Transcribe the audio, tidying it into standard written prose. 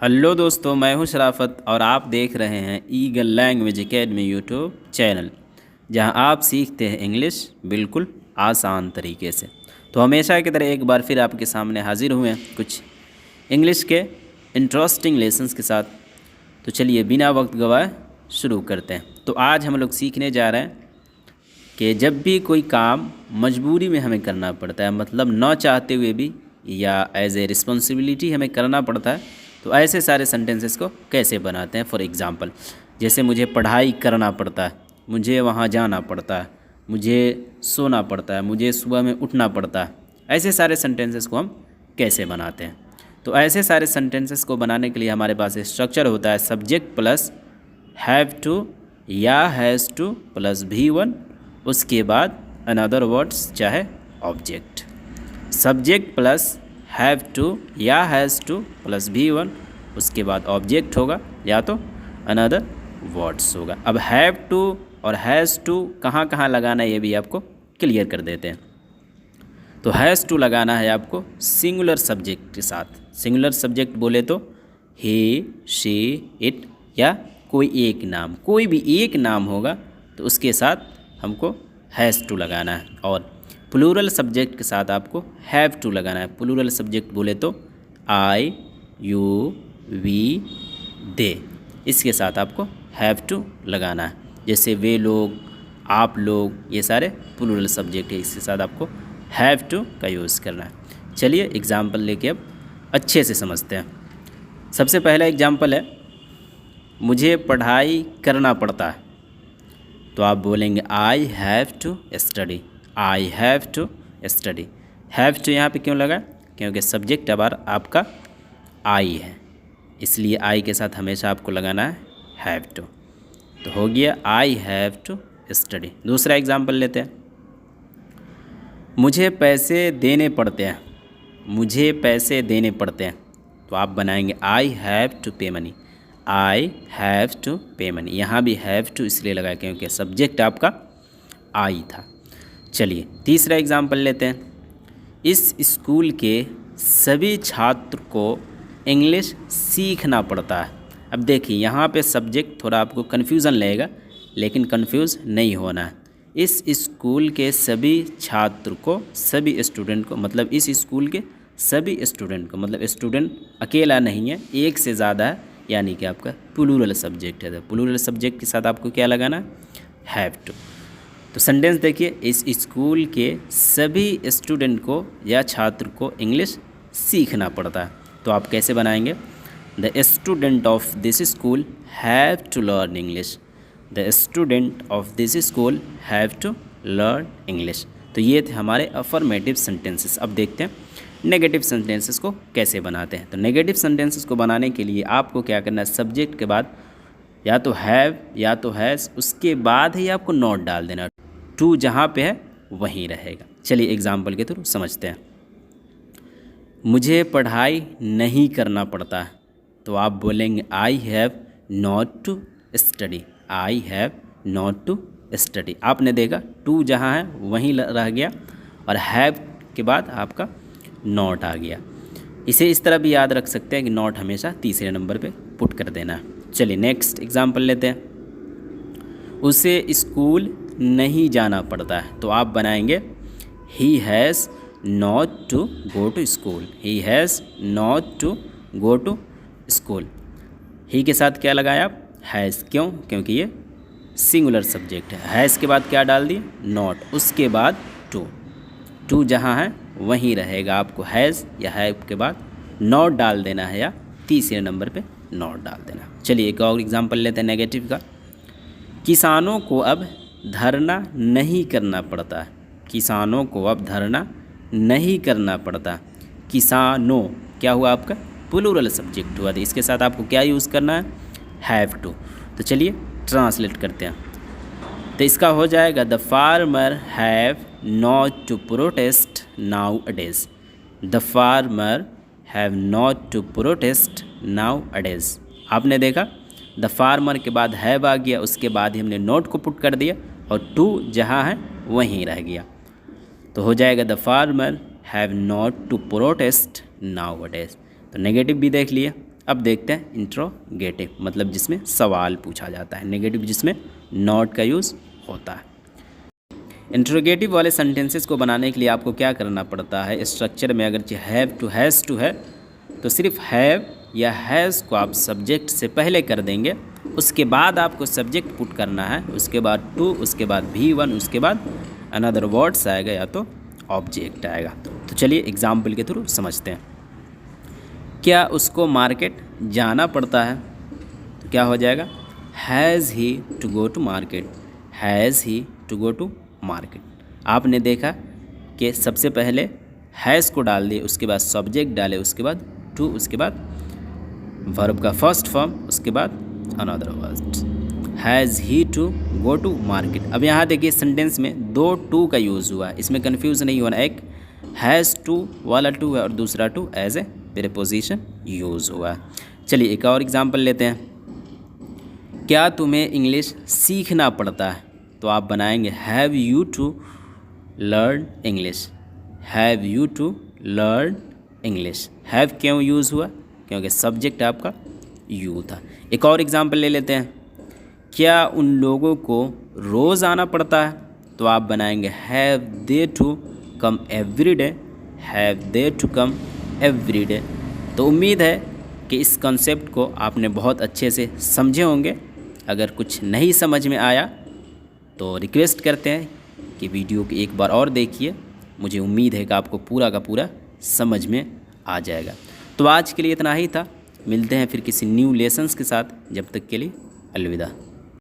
Hello दोस्तों, मैं हूं शराफत और आप देख रहे हैं eagle language academy YouTube channel, जहां आप सीखते हैं इंग्लिश बिल्कुल आसान तरीके से। तो हमेशा की तरह एक बार फिर आपके सामने हाजिर हुए हैं कुछ इंग्लिश के इंटरेस्टिंग लेसन्स के साथ। तो चलिए बिना वक्त गवाए शुरू करते हैं। तो आज हम लोग सीखने जा रहे हैं कि जब भी कोई काम मजबूरी में हमें करना पड़ता है, मतलब न चाहते हुए भी या एज ए रिस्पॉन्सिबिलिटी हमें करना पड़ता है, तो ऐसे सारे सेंटेंसेस को कैसे बनाते हैं। फॉर एग्ज़ाम्पल, जैसे मुझे पढ़ाई करना पड़ता है, मुझे वहाँ जाना पड़ता है, मुझे सोना पड़ता है, मुझे सुबह में उठना पड़ता है, ऐसे सारे सेंटेंसेस को हम कैसे बनाते हैं। तो ऐसे सारे सेंटेंसेस को बनाने के लिए हमारे पास स्ट्रक्चर होता है सब्जेक्ट प्लस हैव टू या हैज़ टू प्लस V1, उसके बाद अनदर वर्ड्स चाहे object. Subject plus have to या हैज़ टू प्लस V1, उसके बाद ऑब्जेक्ट होगा या तो अनदर वर्ड्स होगा। अब हैव टू और हैज़ टू कहाँ कहाँ लगाना है ये भी आपको क्लियर कर देते हैं। तो हैज़ टू लगाना है आपको सिंगुलर सब्जेक्ट के साथ। सिंगुलर सब्जेक्ट बोले तो ही, शी, इट या कोई एक नाम, कोई भी एक नाम होगा तो उसके साथ हमको हैज़ टू लगाना है। और प्लूरल सब्जेक्ट के साथ आपको हैव टू लगाना है। प्लूरल सब्जेक्ट बोले तो आई, यू, वी, दे, इसके साथ आपको हैव टू लगाना है। जैसे वे लोग, आप लोग, ये सारे प्लूरल सब्जेक्ट है, इसके साथ आपको हैव टू का यूज़ करना है। चलिए एग्जाम्पल लेके अब अच्छे से समझते हैं। सबसे पहला एग्जाम्पल है, मुझे पढ़ाई करना पड़ता है, तो आप बोलेंगे I have to study. I have to study. Have to यहाँ पे क्यों लगा? क्योंकि सब्जेक्ट अब आपका आई है, इसलिए आई के साथ हमेशा आपको लगाना है हैव टू। तो हो गया आई हैव टू स्टडी। दूसरा एग्जाम्पल लेते हैं, मुझे पैसे देने पड़ते हैं। मुझे पैसे देने पड़ते हैं, तो आप बनाएंगे आई हैव टू पे मनी। आई हैव टू पे मनी। यहाँ भी हैव टू इसलिए लगाया क्योंकि सब्जेक्ट आपका आई था। चलिए तीसरा एग्जाम्पल लेते हैं, इस स्कूल के सभी छात्र को इंग्लिश सीखना पड़ता है। अब देखिए यहाँ पे सब्जेक्ट थोड़ा आपको कन्फ्यूज़न लगेगा, लेकिन कन्फ्यूज़ नहीं होना है। इस स्कूल के सभी छात्र को, सभी स्टूडेंट को, मतलब इस स्कूल के सभी स्टूडेंट को, मतलब स्टूडेंट अकेला नहीं है, एक से ज़्यादा है, यानी कि आपका प्लूरल सब्जेक्ट है। तो प्लूरल सब्जेक्ट के साथ आपको क्या लगाना है? Have to. तो सेंटेंस देखिए, इस स्कूल के सभी स्टूडेंट को या छात्र को इंग्लिश सीखना पड़ता है, तो आप कैसे बनाएंगे? The student of this school have to learn English. The student of this school have to learn English. तो ये थे हमारे अफर्मेटिव सेंटेंसेस। अब देखते हैं नेगेटिव सेंटेंसेस को कैसे बनाते हैं। तो नेगेटिव सेंटेंसेस को बनाने के लिए आपको क्या करना है? सब्जेक्ट के बाद या तो हैव या तो हैज़, उसके बाद ही आपको नॉट डाल देना। टू जहाँ पे है वहीं रहेगा। चलिए एग्जाम्पल के थ्रू समझते हैं। मुझे पढ़ाई नहीं करना पड़ता है, तो आप बोलेंगे I have not to study. I have not to study. आपने देखा टू जहाँ है वहीं रह गया और हैव के बाद आपका नॉट आ गया। इसे इस तरह भी याद रख सकते हैं कि नॉट हमेशा तीसरे नंबर पे पुट कर देना है। चलिए नेक्स्ट एग्जाम्पल लेते हैं, उसे स्कूल नहीं जाना पड़ता है, तो आप बनाएंगे he has not to go to school. He has not to go to school. He के साथ क्या लगाया आप? हैज़। क्यों? क्योंकि ये सिंगुलर सब्जेक्ट है। हैज़ के बाद क्या डाल दिए? नॉट। उसके बाद टू। टू जहाँ है वहीं रहेगा। आपको हैज़ या हैव के बाद नॉट डाल देना है या तीसरे नंबर पे नॉट डाल देना। चलिए एक और एग्जांपल लेते हैं नेगेटिव का। किसानों को अब धरना नहीं करना पड़ता है। किसानों को अब धरना नहीं करना पड़ता। किसानों क्या हुआ आपका? प्लूरल सब्जेक्ट हुआ। तो इसके साथ आपको क्या यूज़ करना है? Have to. तो चलिए ट्रांसलेट करते हैं। तो इसका हो जाएगा the farmer have not to protest nowadays. The farmer have not to protest nowadays. आपने देखा द फार्मर के बाद हैव आ गया, उसके बाद ही हमने नोट को पुट कर दिया और टू जहाँ है वहीं रह गया। तो हो जाएगा the farmer have not to protest nowadays. तो नेगेटिव भी देख लिए। अब देखते हैं इंट्रोगेटिव, मतलब जिसमें सवाल पूछा जाता है, नेगेटिव जिसमें नॉट का यूज़ होता है। इंट्रोगेटिव वाले सेंटेंसेस को बनाने के लिए आपको क्या करना पड़ता है, स्ट्रक्चर में अगर हैव टू हैज़ टू है तो सिर्फ हैव या हैज़ को आप सब्जेक्ट से पहले कर देंगे, उसके बाद आपको सब्जेक्ट पुट करना है, उसके बाद टू, उसके बाद V1, उसके बाद अनदर वर्ड्स आएगा या तो ऑब्जेक्ट आएगा। तो चलिए एग्जाम्पल के थ्रू समझते हैं। क्या उसको मार्केट जाना पड़ता है, तो क्या हो जाएगा, has he to go to market, has he to go to market. आपने देखा कि सबसे पहले हैज़ को डाल दिए, उसके बाद सब्जेक्ट डाले, उसके बाद टू, उसके बाद वर्ब का फर्स्ट फॉर्म, उसके बाद another word, has he to go to market. अब यहाँ देखिए सेंटेंस में दो टू का यूज़ हुआ है, इसमें कन्फ्यूज़ नहीं होना, एक हैज़ टू वाला टू है और दूसरा to as a preposition use हुआ है। चलिए एक और एग्जांपल लेते हैं। क्या तुम्हें इंग्लिश सीखना पड़ता है, तो आप बनाएंगे have you to learn English, have you to learn English. Have क्यों यूज़ हुआ, क्योंकि सब्जेक्ट आपका यू था। एक और एग्जांपल ले लेते हैं। क्या उन लोगों को रोज़ आना पड़ता है, तो आप बनाएंगे have they to come every day, have they to come every day. तो उम्मीद है कि इस कॉन्सेप्ट को आपने बहुत अच्छे से समझे होंगे। अगर कुछ नहीं समझ में आया तो रिक्वेस्ट करते हैं कि वीडियो को एक बार और देखिए, मुझे उम्मीद है कि आपको पूरा का पूरा समझ में आ जाएगा। तो आज के लिए इतना ही था, मिलते हैं फिर किसी न्यू लेसन्स के साथ, जब तक के लिए अलविदा।